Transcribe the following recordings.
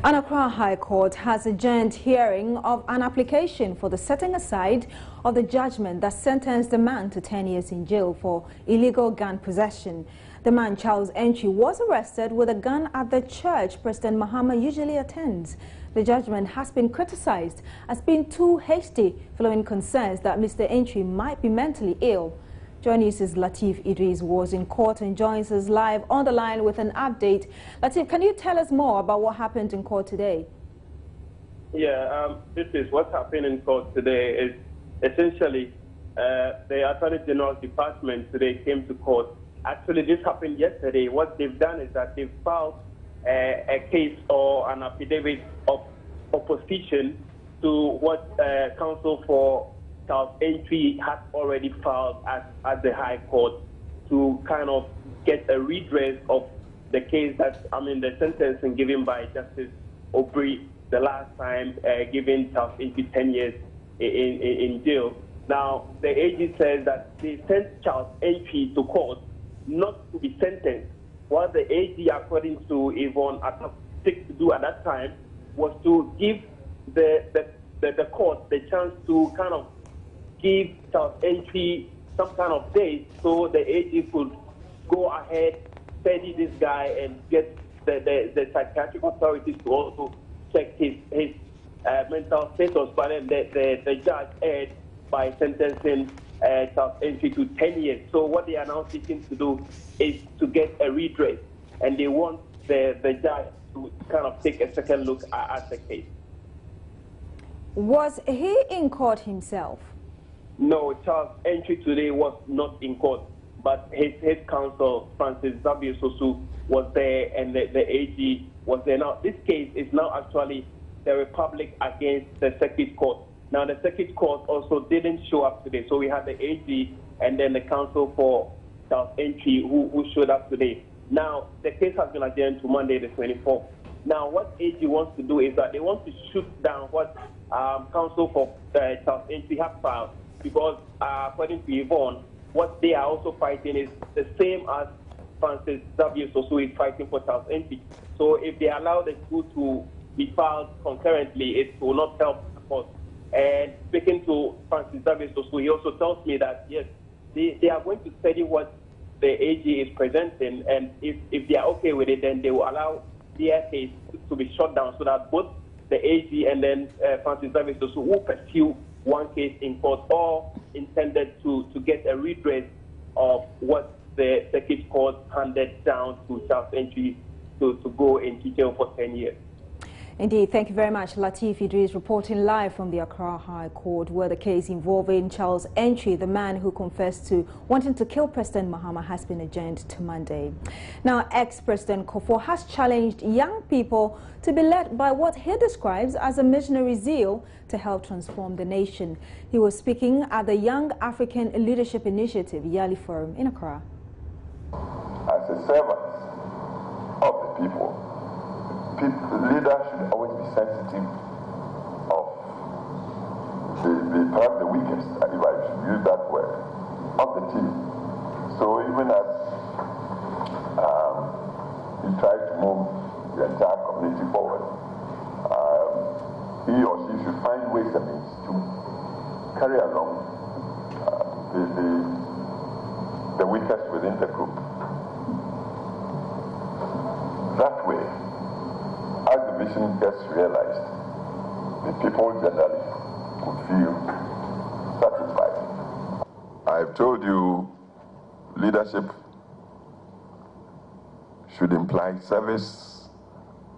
An Accra High Court has adjourned hearing of an application for the setting aside of the judgment that sentenced the man to 10 years in jail for illegal gun possession. The man, Charles Entry, was arrested with a gun at the church President Mahama usually attends. The judgment has been criticized as being too hasty, following concerns that Mr. Entry might be mentally ill. Joining us is Latif Idris, was in court and joins us live on the line with an update. Latif, can you tell us more about what happened in court today? Yeah, this is what happened in court today. Is essentially the Attorney General's Department today came to court. Actually, this happened yesterday. What they've done is that they've filed a case or an affidavit of opposition to what counsel for Charles Entry had already filed at the High Court to kind of get a redress of the case that, the sentencing given by Justice Obri the last time, giving Charles Entry 10 years in jail. Now, the AG says that they sent Charles Entry to court not to be sentenced. What the AG, according to Yvonne, attempted to do at that time was to give the court the chance to kind of give Charles Entry some kind of date so the AG could go ahead, study this guy, and get the psychiatric authorities to also check his mental status. But then the judge erred by sentencing Charles Entry to 10 years. So what they are now seeking to do is to get a redress, and they want the judge to kind of take a second look at the case. Was he in court himself? No, Charles Entry today was not in court, but his counsel, Francis Zabiososu, was there, and the AG was there. Now, this case is now actually the Republic against the Circuit Court. Now, the Circuit Court also didn't show up today, so we had the AG and then the counsel for Charles Entry who showed up today. Now, the case has been adjourned to Monday the 24th. Now, what AG wants to do is that they want to shoot down what counsel for Charles Entry have filed, because according to Yvonne, what they are also fighting is the same as Francis Zabiososu is fighting for Charles Entry. So if they allow the two to be filed concurrently, it will not help the court. And speaking to Francis Zabiososu, he also tells me that, yes, they are going to study what the AG is presenting, and if they are okay with it, then they will allow their case to be shut down so that both the AG and then Francis Zabiososu will pursue one case in court, all intended to get a redress of what the Circuit Court handed down to Charles Entry to go into jail for 10 years. Indeed, thank you very much. Latif Idris reporting live from the Accra High Court, where the case involving Charles Entry, the man who confessed to wanting to kill President Mahama, has been adjourned to Monday. Now, ex-President Kufuor has challenged young people to be led by what he describes as a missionary zeal to help transform the nation. He was speaking at the Young African Leadership Initiative Yearly Forum in Accra. As a servant of the people, leaders should always be sensitive of perhaps the weakest, if I should use that word, of the team. So even as he tries to move the entire community forward, he or she should find ways and means to carry along the weakest within the group. That way, as the vision gets realized, the people generally would feel satisfied. I've told you leadership should imply service,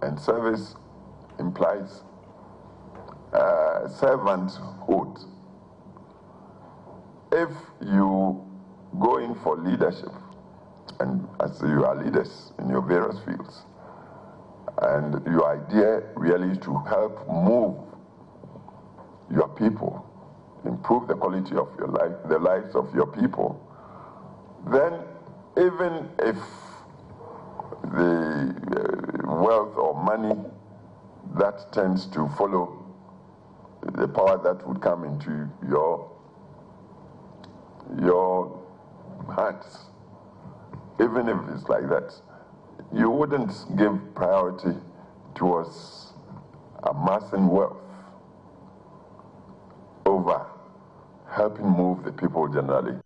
and service implies servanthood. If you go in for leadership, and as you are leaders in your various fields, and your idea really is to help move your people, improve the quality of your life, the lives of your people, then even if the wealth or money that tends to follow the power that would come into your hands, even if it's like that, you wouldn't give priority towards amassing wealth over helping move the people generally.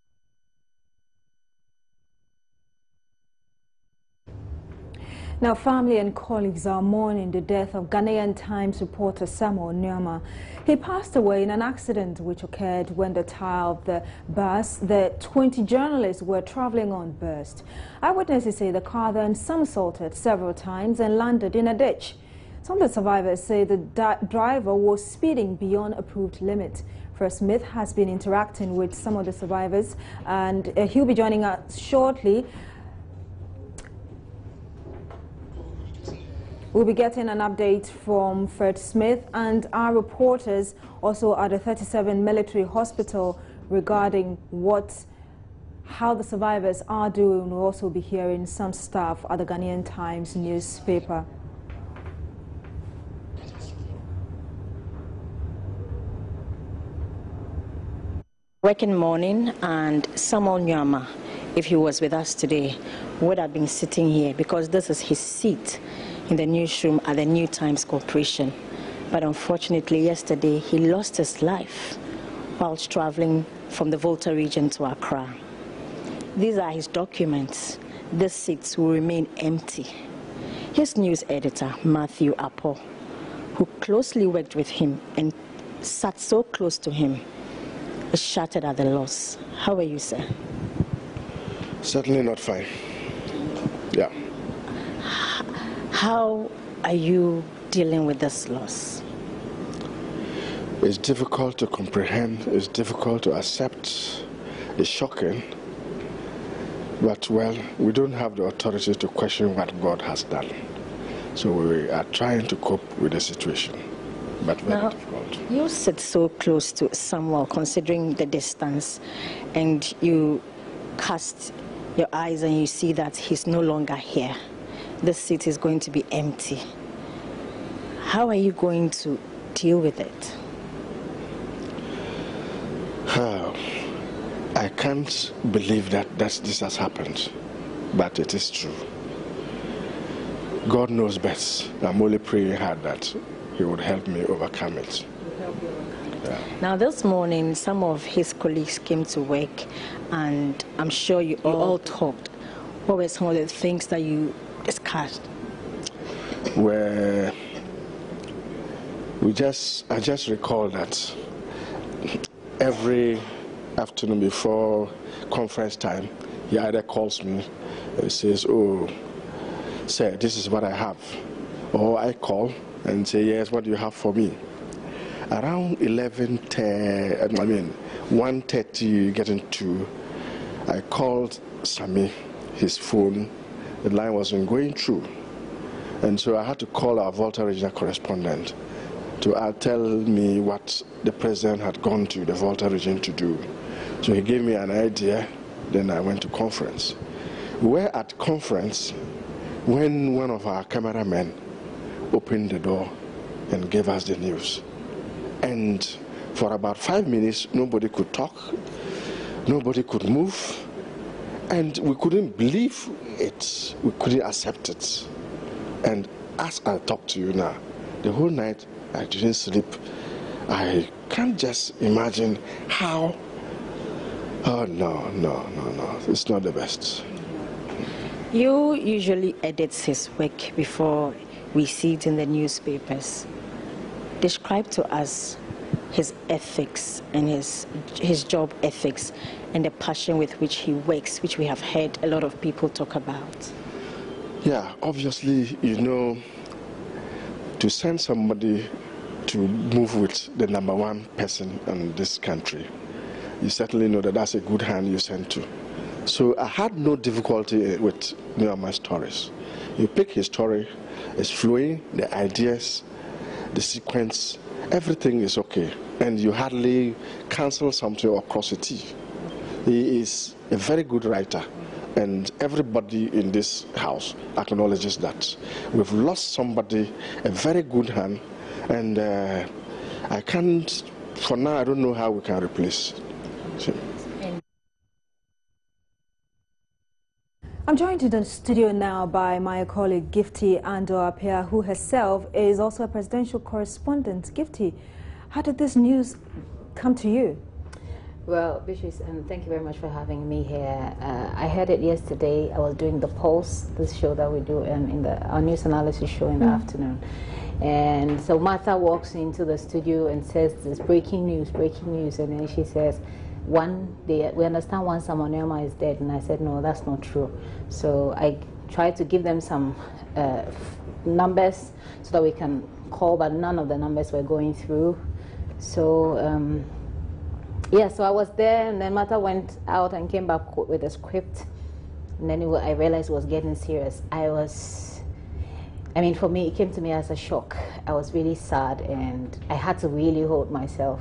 Now, family and colleagues are mourning the death of Ghanaian Times reporter Samuel Nyama. He passed away in an accident which occurred when the tire of the bus the 20 journalists were traveling on burst. Eyewitnesses say the car then somersaulted several times and landed in a ditch. Some of the survivors say the driver was speeding beyond approved limit. Fred Smith has been interacting with some of the survivors, and he'll be joining us shortly. We'll be getting an update from Fred Smith and our reporters also at the 37 Military Hospital regarding how the survivors are doing. We'll also be hearing some staff at the Ghanaian Times newspaper. Working morning, and Samuel Nyama, if he was with us today, would have been sitting here because this is his seat in the newsroom at the New Times Corporation. But unfortunately, yesterday he lost his life whilst traveling from the Volta region to Accra. These are his documents. These seats will remain empty. His news editor, Matthew Apple, who closely worked with him and sat so close to him, is shattered at the loss. How are you, sir? Certainly not fine. Yeah. How are you dealing with this loss? It's difficult to comprehend, it's difficult to accept, it's shocking. But, well, we don't have the authority to question what God has done. So we are trying to cope with the situation, but very difficult. You sit so close to Samuel, considering the distance, and you cast your eyes and you see that he's no longer here. The seat is going to be empty. How are you going to deal with it? I can't believe that this has happened, but it is true. God knows best. I'm only praying hard that He would help me overcome it. Yeah. Now, this morning, some of his colleagues came to work, and I'm sure you all talked. What were some of the things that you discussed? Where I just recall that every afternoon before conference time, he either calls me and says, "Oh, sir, this is what I have," or I call and say, "Yes, what do you have for me?" Around 1:30, getting 2, I called Sammy, his phone. The line wasn't going through. And so I had to call our Volta regional correspondent to tell me what the president had gone to the Volta region to do. So he gave me an idea, then I went to conference. We were at conference when one of our cameramen opened the door and gave us the news. And for about 5 minutes, nobody could talk, nobody could move, and we couldn't believe it, we couldn't accept it. And as I talk to you now, the whole night I didn't sleep. I can't just imagine how. Oh, no, it's not the best. You usually edit his work before we see it in the newspapers. Describe to us his ethics and his job ethics and the passion with which he works, which we have heard a lot of people talk about. Yeah, obviously, to send somebody to move with the #1 person in this country, you certainly know that that's a good hand you send to. So I had no difficulty with Nyama's stories. You pick his story, it's flowing, the ideas, the sequence, everything is okay. And you hardly cancel something or cross a T. He is a very good writer. And everybody in this house acknowledges that. We've lost somebody, a very good hand, and I can't, for now, I don't know how we can replace him. I'm joined in the studio now by my colleague Gifty Ando-Apia, who herself is also a presidential correspondent. Gifty, how did this news come to you? Well, Beatrice, thank you very much for having me here. I heard it yesterday. I was doing the Pulse, this show that we do in our news analysis show in the afternoon. And so Martha walks into the studio and says, "There's breaking news," and then she says, we understand one Samuel Nyama is dead, and I said, no, that's not true. So I tried to give them some numbers so that we can call, but none of the numbers were going through. So yeah, so I was there, and then Martha went out and came back with a script, and then I realized it was getting serious. I mean, for me, it came to me as a shock. I was really sad, and I had to really hold myself.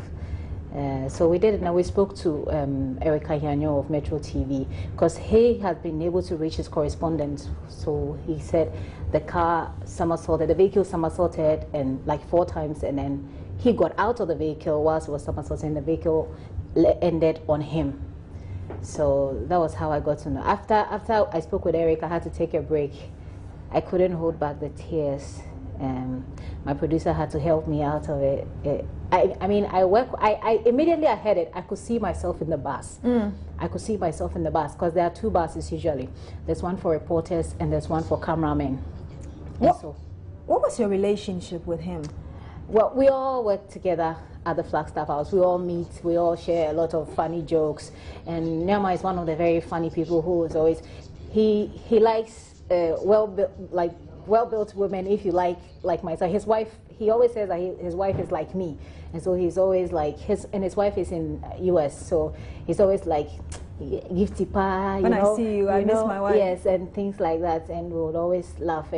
So we did it, and we spoke to Erica Yanyo of Metro TV, because he had been able to reach his correspondent. So he said the vehicle somersaulted and like 4 times, and then he got out of the vehicle whilst he was somersaulting. The vehicle ended on him. So that was how I got to know. After I spoke with Eric, I had to take a break. I couldn't hold back the tears. My producer had to help me out of it. I mean, immediately I heard it, I could see myself in the bus. I could see myself in the bus, because there are 2 buses usually. There's one for reporters and there's one for cameramen. What was your relationship with him? Well, we all work together at the Flagstaff House. We all meet, we all share a lot of funny jokes. And Nyama is one of the very funny people who is always, he likes well-built women, if you like myself. His wife, he always says that his wife is like me, and so he's always like his wife is in US, so he's always like, "Gifty pa, when I see you, I miss my wife." Yes, and things like that, and we would always laugh.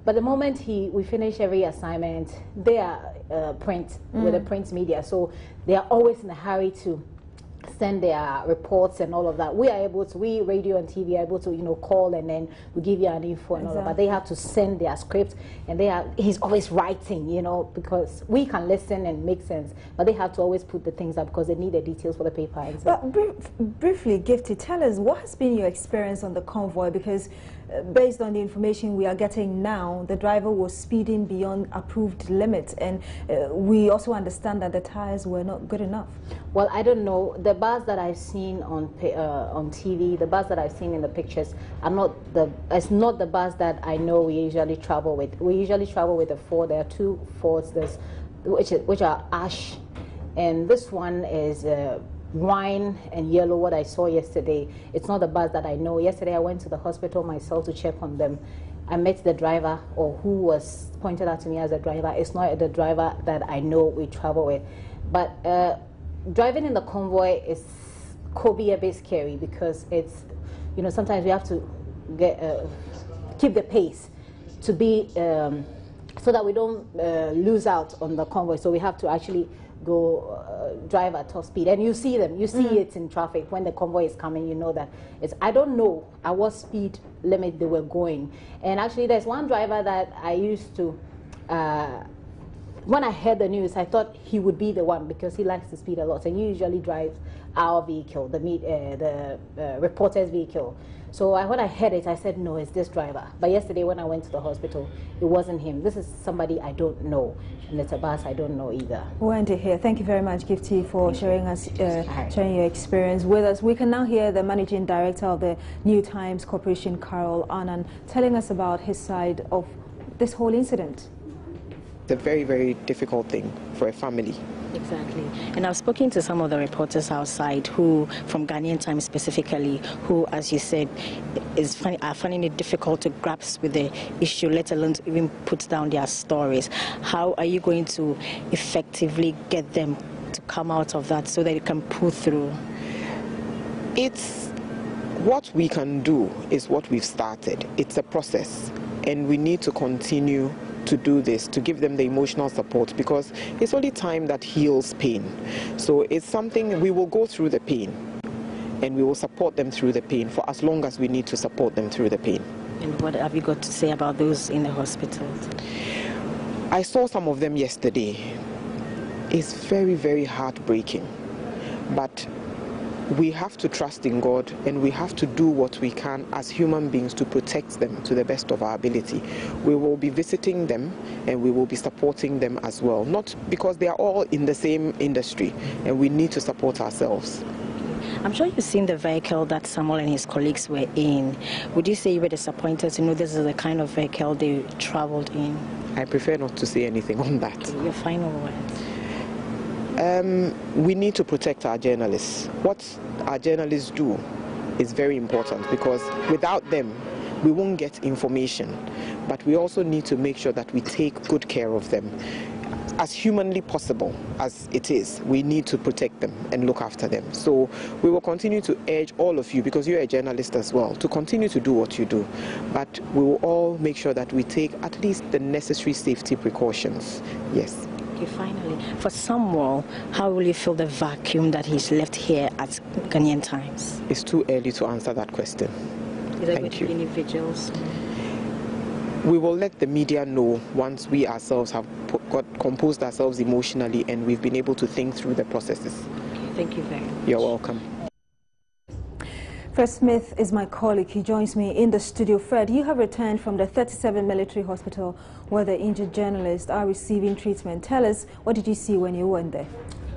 But the moment we finish every assignment, they are print with the print media, so they are always in a hurry to send their reports and all of that. We radio and TV are able to, call, and then we give you an info and all of that. But they have to send their script, and he's always writing, because we can listen and make sense, but they have to always put the things up because they need the details for the paper. And so. But briefly, Gifty, tell us, what has been your experience on the convoy? Because based on the information we are getting now, the driver was speeding beyond approved limits, and we also understand that the tires were not good enough. Well, I don't know. The bus that I've seen on TV, the bus that I've seen in the pictures, it's not the bus that I know we usually travel with. We usually travel with a Ford. There are 2 Fords, which are ash, and this one is wine and yellow. What I saw yesterday, it's not the bus that I know. Yesterday I went to the hospital myself to check on them. I met the driver, or who was pointed out to me as a driver. It's not the driver that I know we travel with. But driving in the convoy could be a bit scary, because it's, sometimes we have to keep the pace to be so that we don't lose out on the convoy. So we have to actually go drive at top speed, and you see it in traffic when the convoy is coming. You know that it's, I don't know at what speed limit they were going. And actually there's one driver that I used to when I heard the news, I thought he would be the one, because he likes to speed a lot, and he usually drives our vehicle, the reporter's vehicle. So when I heard it, I said, no, it's this driver. But yesterday when I went to the hospital, it wasn't him. This is somebody I don't know, and it's a bus I don't know either. We'll end it here. Thank you very much, Gifty, for sharing your experience with us. We can now hear the Managing Director of the New Times Corporation, Carol Annan, telling us about his side of this whole incident. It's a very, very difficult thing for a family. Exactly. And I've spoken to some of the reporters outside who, from Ghanaian Times specifically, who, as you said, are finding it difficult to grasp with the issue, let alone to even put down their stories. How are you going to effectively get them to come out of that so that they can pull through? It's what we can do is what we've started. It's a process, and we need to continue to do this, to give them the emotional support, because it's only time that heals pain. So it's something, we will go through the pain, and we will support them through the pain for as long as we need to support them through the pain. And what have you got to say about those in the hospitals? I saw some of them yesterday. It's very, very heartbreaking, but we have to trust in God, and we have to do what we can as human beings to protect them to the best of our ability. We will be visiting them and we will be supporting them as well, not because they are all in the same industry, and we need to support ourselves. I'm sure you've seen the vehicle that Samuel and his colleagues were in. Would you say you were disappointed to know this is the kind of vehicle they traveled in? I prefer not to say anything on that. Okay, your final words. We need to protect our journalists. What our journalists do is very important, because without them, we won't get information. But we also need to make sure that we take good care of them. As humanly possible as it is, we need to protect them and look after them. So we will continue to urge all of you, because you're a journalist as well, to continue to do what you do. But we will all make sure that we take at least the necessary safety precautions. Yes. Okay, finally, for Samuel, how will you fill the vacuum that he's left here at Ghanaian Times? It's too early to answer that question. Is there going to be any vigils? We will let the media know once we ourselves have composed ourselves emotionally and we've been able to think through the processes. Okay, thank you very much. You're welcome. Fred Smith is my colleague. He joins me in the studio. Fred, you have returned from the 37 military hospital where the injured journalists are receiving treatment. Tell us, what did you see when you went there?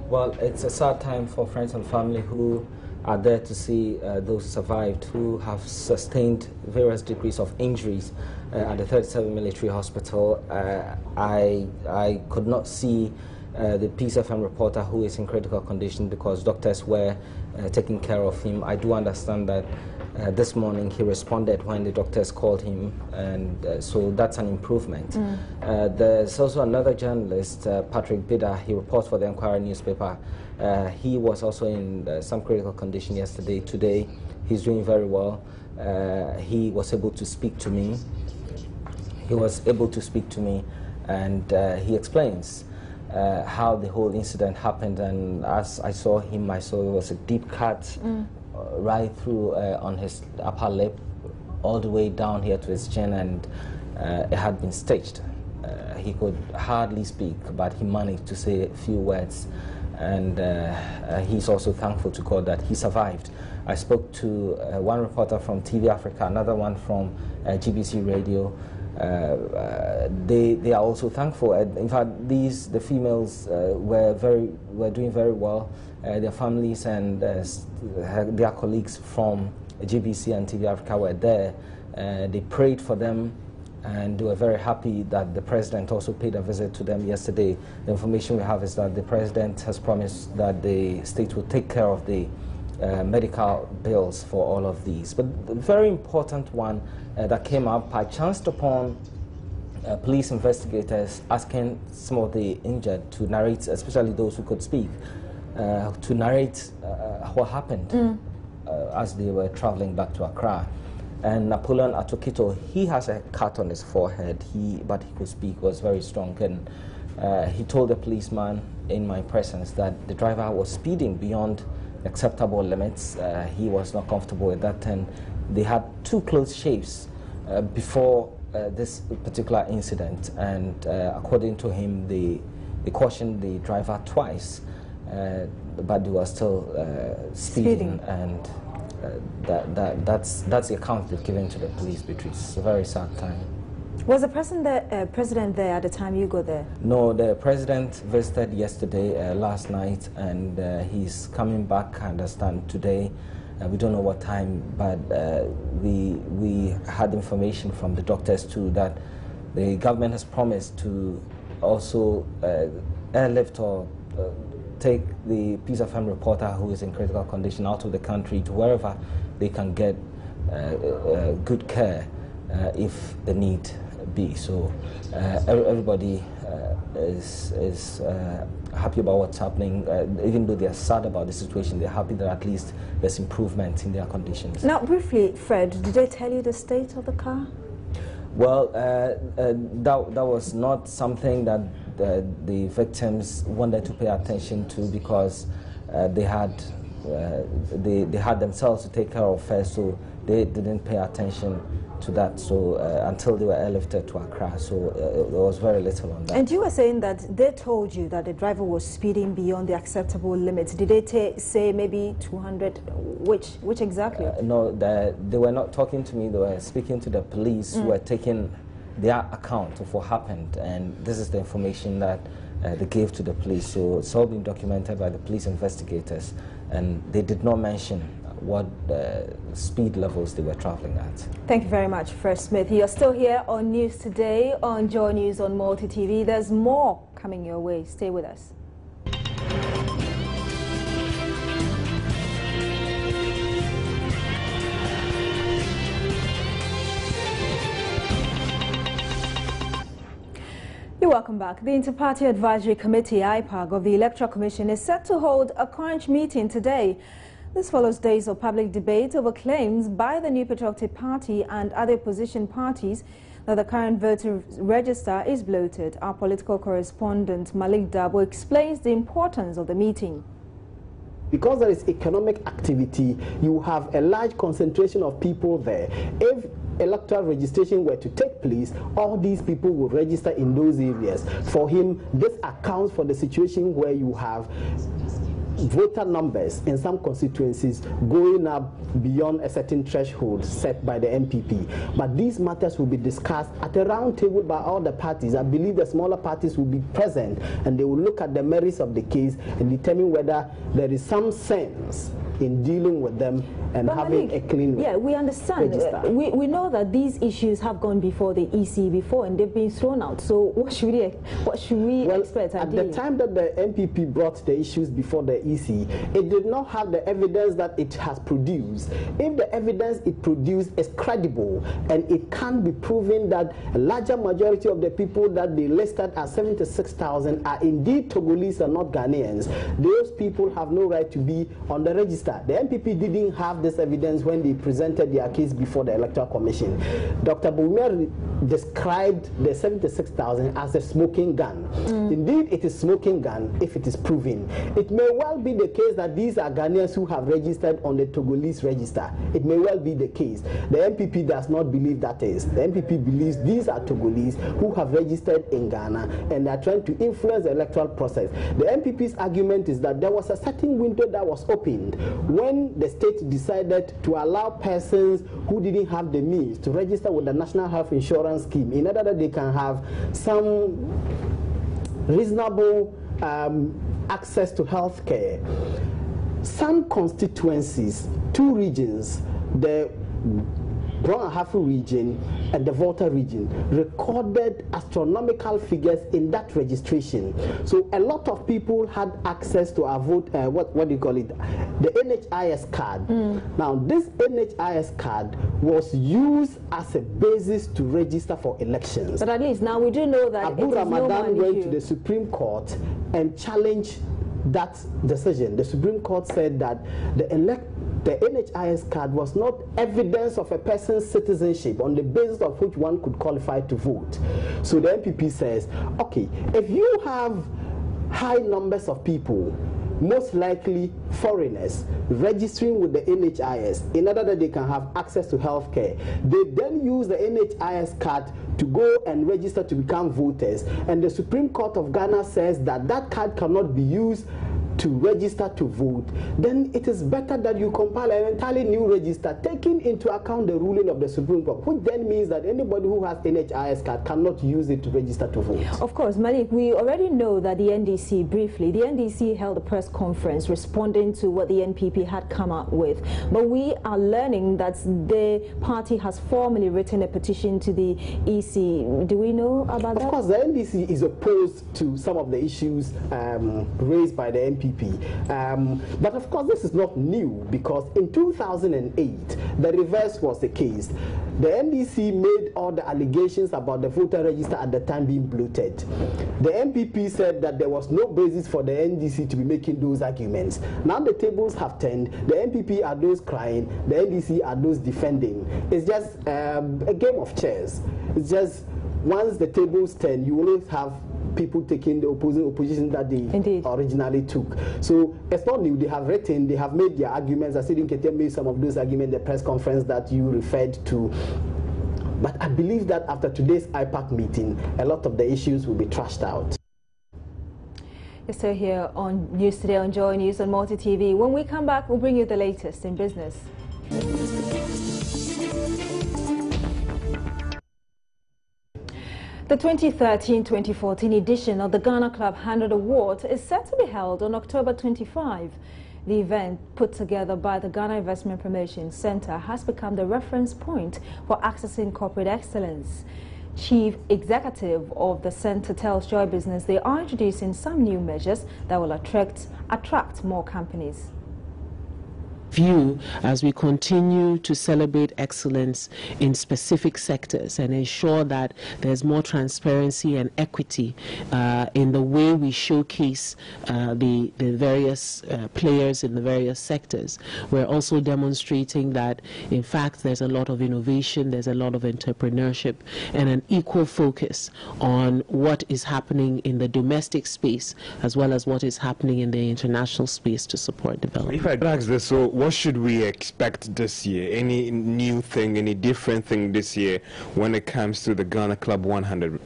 Well, it's a sad time for friends and family who are there to see those survived, who have sustained various degrees of injuries at the 37 military hospital. I could not see the Peace FM reporter who is in critical condition because doctors were taking care of him. I do understand that this morning he responded when the doctors called him, and so that's an improvement. There's also another journalist, Patrick Bida. He reports for the Enquirer newspaper. He was also in some critical condition yesterday. Today he's doing very well. He was able to speak to me. And he explains how the whole incident happened. And as I saw him, I saw there was a deep cut right through on his upper lip, all the way down here to his chin, and it had been stitched. He could hardly speak, but he managed to say a few words, and he's also thankful to God that he survived. I spoke to one reporter from TV Africa, another one from GBC Radio. They are also thankful. In fact, the females were doing very well. Their families and their colleagues from GBC and TV Africa were there. They prayed for them, and they were very happy that the president also paid a visit to them yesterday. The information we have is that the president has promised that the state will take care of the medical bills for all of these. But the very important one that came up, I chanced upon police investigators asking some of the injured to narrate, especially those who could speak, to narrate what happened as they were traveling back to Accra. And Napoleon Atokito, he has a cut on his forehead, but he could speak, was very strong. And he told the policeman in my presence that the driver was speeding beyond acceptable limits. He was not comfortable with that, and they had two close shaves before this particular incident, and according to him, they cautioned the driver twice, but they were still speeding. And that's the account they've given to the police, Beatrice. It's a very sad time. Was the president there at the time you got there? No, the president visited yesterday, last night, and he's coming back, I understand, today. We don't know what time, but we had information from the doctors too that the government has promised to also airlift or take the Peace FM reporter who is in critical condition out of the country to wherever they can get good care if the need be. So everybody is happy about what's happening. Even though they are sad about the situation, they're happy that at least there's improvement in their conditions. Now, briefly, Fred, did they tell you the state of the car? Well, that was not something that the victims wanted to pay attention to, because they had themselves to take care of first, so they didn't pay attention to that. So until they were airlifted to Accra, so there was very little on that. And you were saying that they told you that the driver was speeding beyond the acceptable limits. Did they say maybe 200? Which exactly? No, they were not talking to me. They were speaking to the police who were taking their account of what happened, and this is the information that they gave to the police. So it's all been documented by the police investigators, and they did not mention what speed levels they were traveling at. Thank you very much, Fred Smith. You're still here on News Today on Joy News on Multi TV. There's more coming your way. Stay with us. Welcome back. The Inter-Party Advisory Committee, IPAG, of the Electoral Commission is set to hold a crunch meeting today. This follows days of public debate over claims by the New Patriotic Party and other opposition parties that the current voter register is bloated. Our political correspondent Malik Dabo explains the importance of the meeting. Because there is economic activity, you have a large concentration of people there. If electoral registration were to take place, all these people would register in those areas. For him, this accounts for the situation where you have voter numbers in some constituencies going up beyond a certain threshold set by the MPP. But these matters will be discussed at a round table by all the parties. I believe the smaller parties will be present, and they will look at the merits of the case and determine whether there is some sense in dealing with them and having a clean register. Yeah, we understand. We know that these issues have gone before the EC before and they've been thrown out. So what should we expect? At the time that the MPP brought the issues before the EC, it did not have the evidence that it has produced. If the evidence it produced is credible and it can be proven that a larger majority of the people that they listed as 76,000 are indeed Togolese and not Ghanaians, those people have no right to be on the register. The MPP didn't have this evidence when they presented their case before the Electoral Commission. Dr. Boumer described the 76,000 as a smoking gun. Indeed, it is smoking gun if it is proven. It may well be the case that these are Ghanaians who have registered on the Togolese register. It may well be the case. The MPP does not believe that is. The MPP believes these are Togolese who have registered in Ghana and they are trying to influence the electoral process. The MPP's argument is that there was a certain window that was opened when the state decided to allow persons who didn't have the means to register with the National Health Insurance Scheme in order that they can have some reasonable access to health care. Some constituencies, two regions, the Brown and Hafu region and the Volta region, recorded astronomical figures in that registration. So a lot of people had access to our vote, what do you call it, the NHIS card. Now this NHIS card was used as a basis to register for elections. But at least now we do know that Abu Ramadan went to the Supreme Court and challenged that decision. The Supreme Court said that the NHIS card was not evidence of a person's citizenship on the basis of which one could qualify to vote. So the MPP says, okay, if you have high numbers of people, most likely foreigners, registering with the NHIS in order that they can have access to health care, they then use the NHIS card to go and register to become voters. And the Supreme Court of Ghana says that that card cannot be used to register to vote, then it is better that you compile an entirely new register, taking into account the ruling of the Supreme Court, which then means that anybody who has NHIS card cannot use it to register to vote. Of course, Malik, we already know that the NDC, briefly, the NDC held a press conference responding to what the NPP had come out with. But we are learning that the party has formally written a petition to the EC. Do we know about that? Of course, the NDC is opposed to some of the issues raised by the NPP. But of course, this is not new, because in 2008, the reverse was the case. The NDC made all the allegations about the voter register at the time being bloated. The NPP said that there was no basis for the NDC to be making those arguments. Now the tables have turned. The NPP are those crying, the NDC are those defending. It's just a game of chess. It's just once the tables turn, you always have people taking the opposition that they originally took. So it's not new. They have written, they have made their arguments. I said Nkete made some of those arguments in the press conference that you referred to. But I believe that after today's IPAC meeting, a lot of the issues will be trashed out. You're still here on News Today on Joy News on Multi TV. When we come back, we'll bring you the latest in business. The 2013-2014 edition of the Ghana Club 100 Award is set to be held on October 25. The event, put together by the Ghana Investment Promotion Center, has become the reference point for accessing corporate excellence. Chief Executive of the Center tells Joy Business they are introducing some new measures that will attract more companies. View as we continue to celebrate excellence in specific sectors and ensure that there's more transparency and equity in the way we showcase the various players in the various sectors. We're also demonstrating that, in fact, there's a lot of innovation, there's a lot of entrepreneurship, and an equal focus on what is happening in the domestic space as well as what is happening in the international space to support development. If I ask this, so what should we expect this year? Any new thing, any different thing this year when it comes to the Ghana Club 100?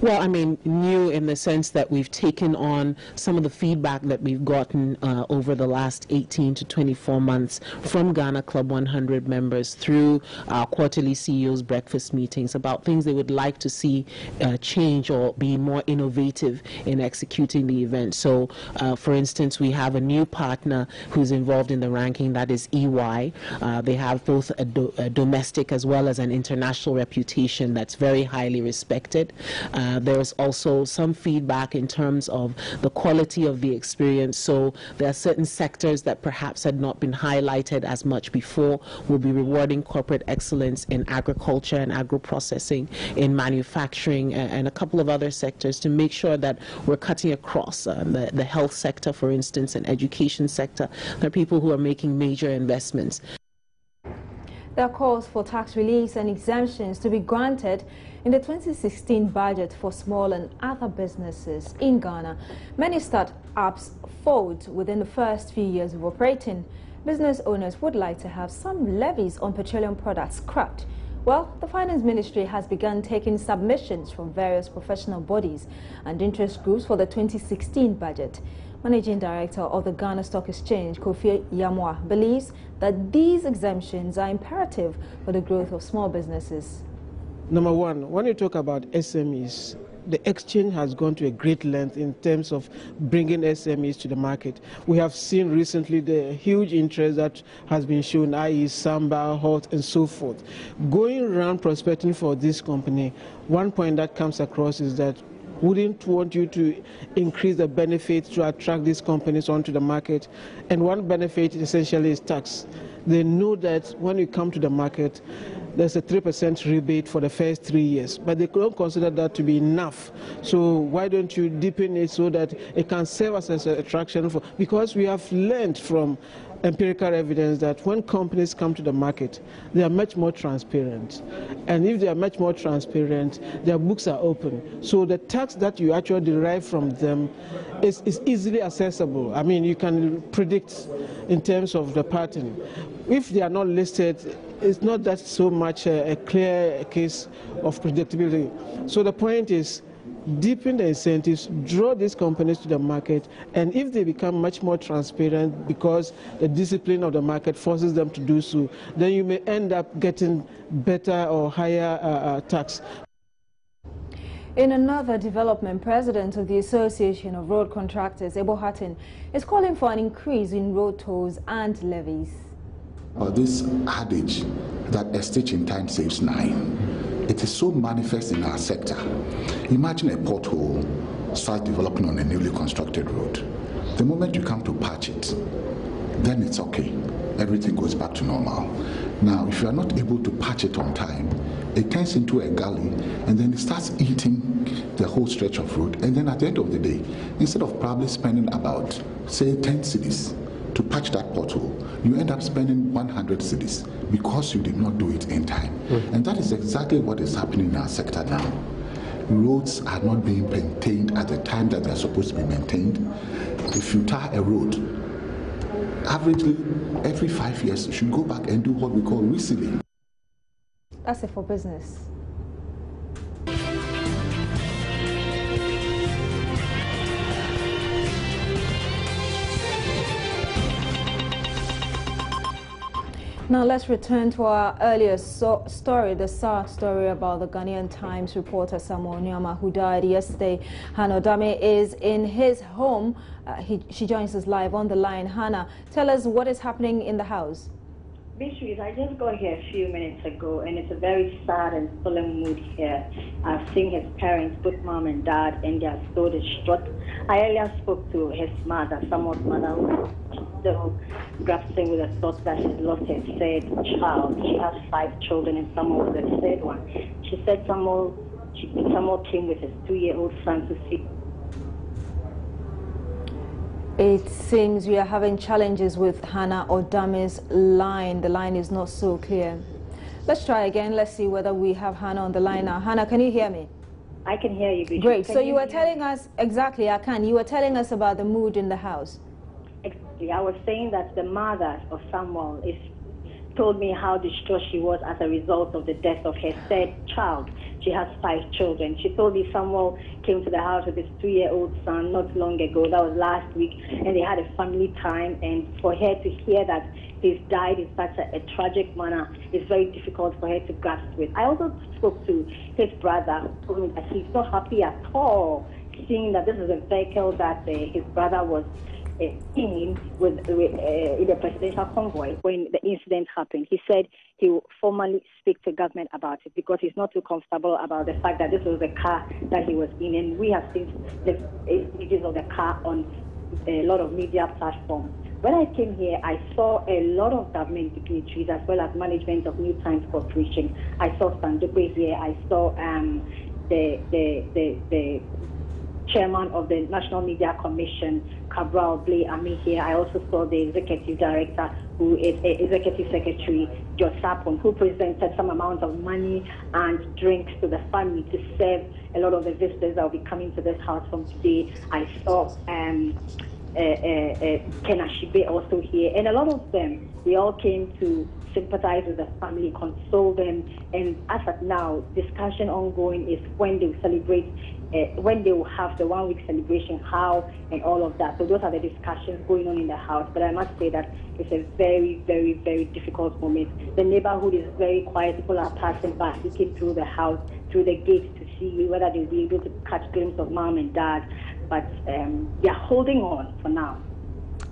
Well, I mean, new in the sense that we've taken on some of the feedback that we've gotten over the last 18 to 24 months from Ghana Club 100 members through our quarterly CEOs breakfast meetings about things they would like to see change or be more innovative in executing the event. So, for instance, we have a new partner who's involved in the ranking, that is EY. They have both a domestic as well as an international reputation that's very highly respected. There is also some feedback in terms of the quality of the experience. So there are certain sectors that perhaps had not been highlighted as much before. We'll be rewarding corporate excellence in agriculture and agro-processing, in manufacturing, and a couple of other sectors to make sure that we're cutting across the health sector, for instance, and education sector. There are people who are making major investments. There are calls for tax reliefs and exemptions to be granted in the 2016 budget for small and other businesses in Ghana. Many startups fold within the first few years of operating. Business owners would like to have some levies on petroleum products scrapped. Well, the Finance Ministry has begun taking submissions from various professional bodies and interest groups for the 2016 budget. Managing Director of the Ghana Stock Exchange, Kufuor, believes that these exemptions are imperative for the growth of small businesses. Number one, when you talk about SMEs, the exchange has gone to a great length in terms of bringing SMEs to the market. We have seen recently the huge interest that has been shown, i.e. Samba, Hot, and so forth. Going around prospecting for this company, one point that comes across is that wouldn't want you to increase the benefits to attract these companies onto the market. And one benefit essentially is tax. They know that when you come to the market, there's a 3% rebate for the first 3 years, but they don't consider that to be enough. So why don't you deepen it so that it can serve as an attraction for, because we have learned from empirical evidence that when companies come to the market, they are much more transparent. And if they are much more transparent, their books are open. So the tax that you actually derive from them is easily accessible. I mean, you can predict in terms of the pattern. If they are not listed, it's not that so much a clear case of predictability. So the point is, deepen the incentives, draw these companies to the market, and if they become much more transparent because the discipline of the market forces them to do so, then you may end up getting better or higher tax. In another development, President of the Association of Road Contractors, Ebo Hatton, is calling for an increase in road tolls and levies. This adage that a stitch in time saves 9. It is so manifest in our sector. Imagine a pothole starts developing on a newly constructed road. The moment you come to patch it, then it's okay. Everything goes back to normal. Now, if you are not able to patch it on time, it turns into a gully, and then it starts eating the whole stretch of road. And then at the end of the day, instead of probably spending about, say, 10 cedis to patch that pothole, you end up spending 100 cedis because you did not do it in time. And that is exactly what is happening in our sector now. Roads are not being maintained at the time that they are supposed to be maintained. If you tar a road, averagely every 5 years you should go back and do what we call resealing. That's it for business. Now let's return to our earlier story, the sad story about the Ghanaian Times reporter Samuel Nyama, who died yesterday. Hannah Odame is in his home. She joins us live on the line. Hannah, tell us what is happening in the house. Beatrice, I just got here a few minutes ago, and it's a very sad and solemn mood here. I've seen his parents, both mom and dad, and they are so distraught. I earlier spoke to his mother, Samuel's mother, who is still grappling with the thought that she's lost her third child. She has 5 children, and Samuel was the third one. She said Samuel came with his 2-year-old son to see. It seems we are having challenges with Hannah Odame's line. The line is not so clear. Let's try again. Let's see whether we have Hannah on the line now. Hannah, can you hear me? I can hear you, Beatrice. Great. So you were telling us, exactly, I can. You were telling us about the mood in the house. Exactly. I was saying that the mother of Samuel told me how distraught she was as a result of the death of her third child. She has 5 children. She told me Samuel came to the house with his 2-year-old son not long ago. That was last week, and they had a family time. And for her to hear that he's died in such a tragic manner is very difficult for her to grasp with. I also spoke to his brother, who told me that he's not happy at all, seeing that this is a vehicle that his brother was in the presidential convoy when the incident happened. He said he will formally speak to government about it because he's not too comfortable about the fact that this was the car that he was in, and we have seen the images of the car on a lot of media platforms. When I came here, I saw a lot of government dignitaries as well as management of New Times Corporation. I saw Sandope here. I saw the chairman of the National Media Commission, Cabral Blay Ami here. I also saw the executive director, who is executive secretary, George Sapon, who presented some amount of money and drinks to the family to serve a lot of the visitors that will be coming to this house from today. I saw Kenashibe also here, and a lot of them, they all came to sympathize with the family, console them, and as of now, discussion ongoing is when they will celebrate, when they will have the 1-week celebration, how, and all of that. So those are the discussions going on in the house. But I must say that it's a very, very, very difficult moment. The neighborhood is very quiet. People are passing by, looking through the house, through the gates to see whether they'll be able to catch a glimpse of mom and dad. But they are holding on for now.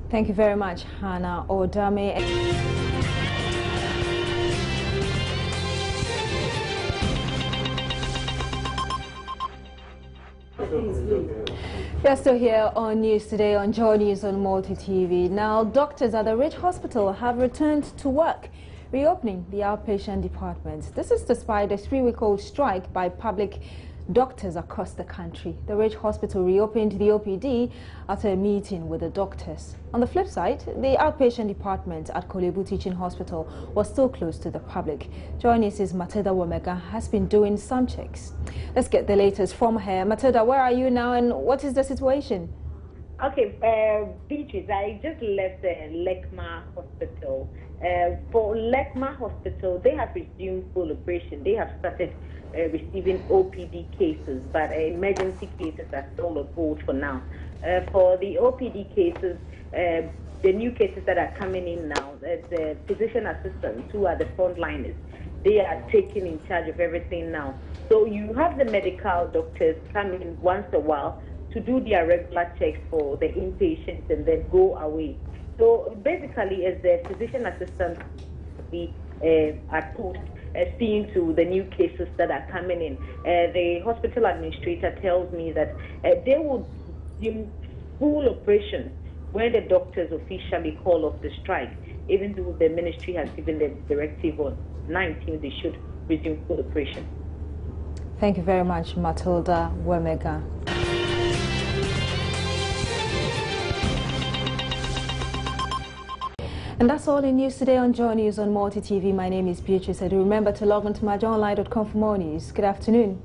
Thank you very much, Hannah Odame. We are still here on News Today on Joy News on Multi TV. Now, doctors at the Ridge Hospital have returned to work, reopening the outpatient department. This is despite a 3-week-old strike by public doctors across the country. The Ridge Hospital reopened the OPD after a meeting with the doctors. On the flip side, the outpatient department at Kolebu Teaching Hospital was still closed to the public. Joining us is Matilda Womega has been doing some checks. Let's get the latest from her. Matilda, where are you now and what is the situation? Okay, Beatrice, I just left Lekma Hospital. For Lekma Hospital, they have resumed full operation. They have started receiving OPD cases, but emergency cases are still on hold for now. For the OPD cases, the new cases that are coming in now, the physician assistants who are the frontliners, they are taking in charge of everything now. So you have the medical doctors coming once a while to do their regular checks for the inpatients and then go away. So basically, as the physician assistants be at post, seeing to the new cases that are coming in. The hospital administrator tells me that they will do full operation when the doctors officially call off the strike, even though the ministry has given them directive on 19th they should resume full operation. Thank you very much, Matilda Womega. And that's all in News Today on Joy News on Multi TV. My name is Beatrice. I do remember to log on to myjoyonline.com for more news. Good afternoon.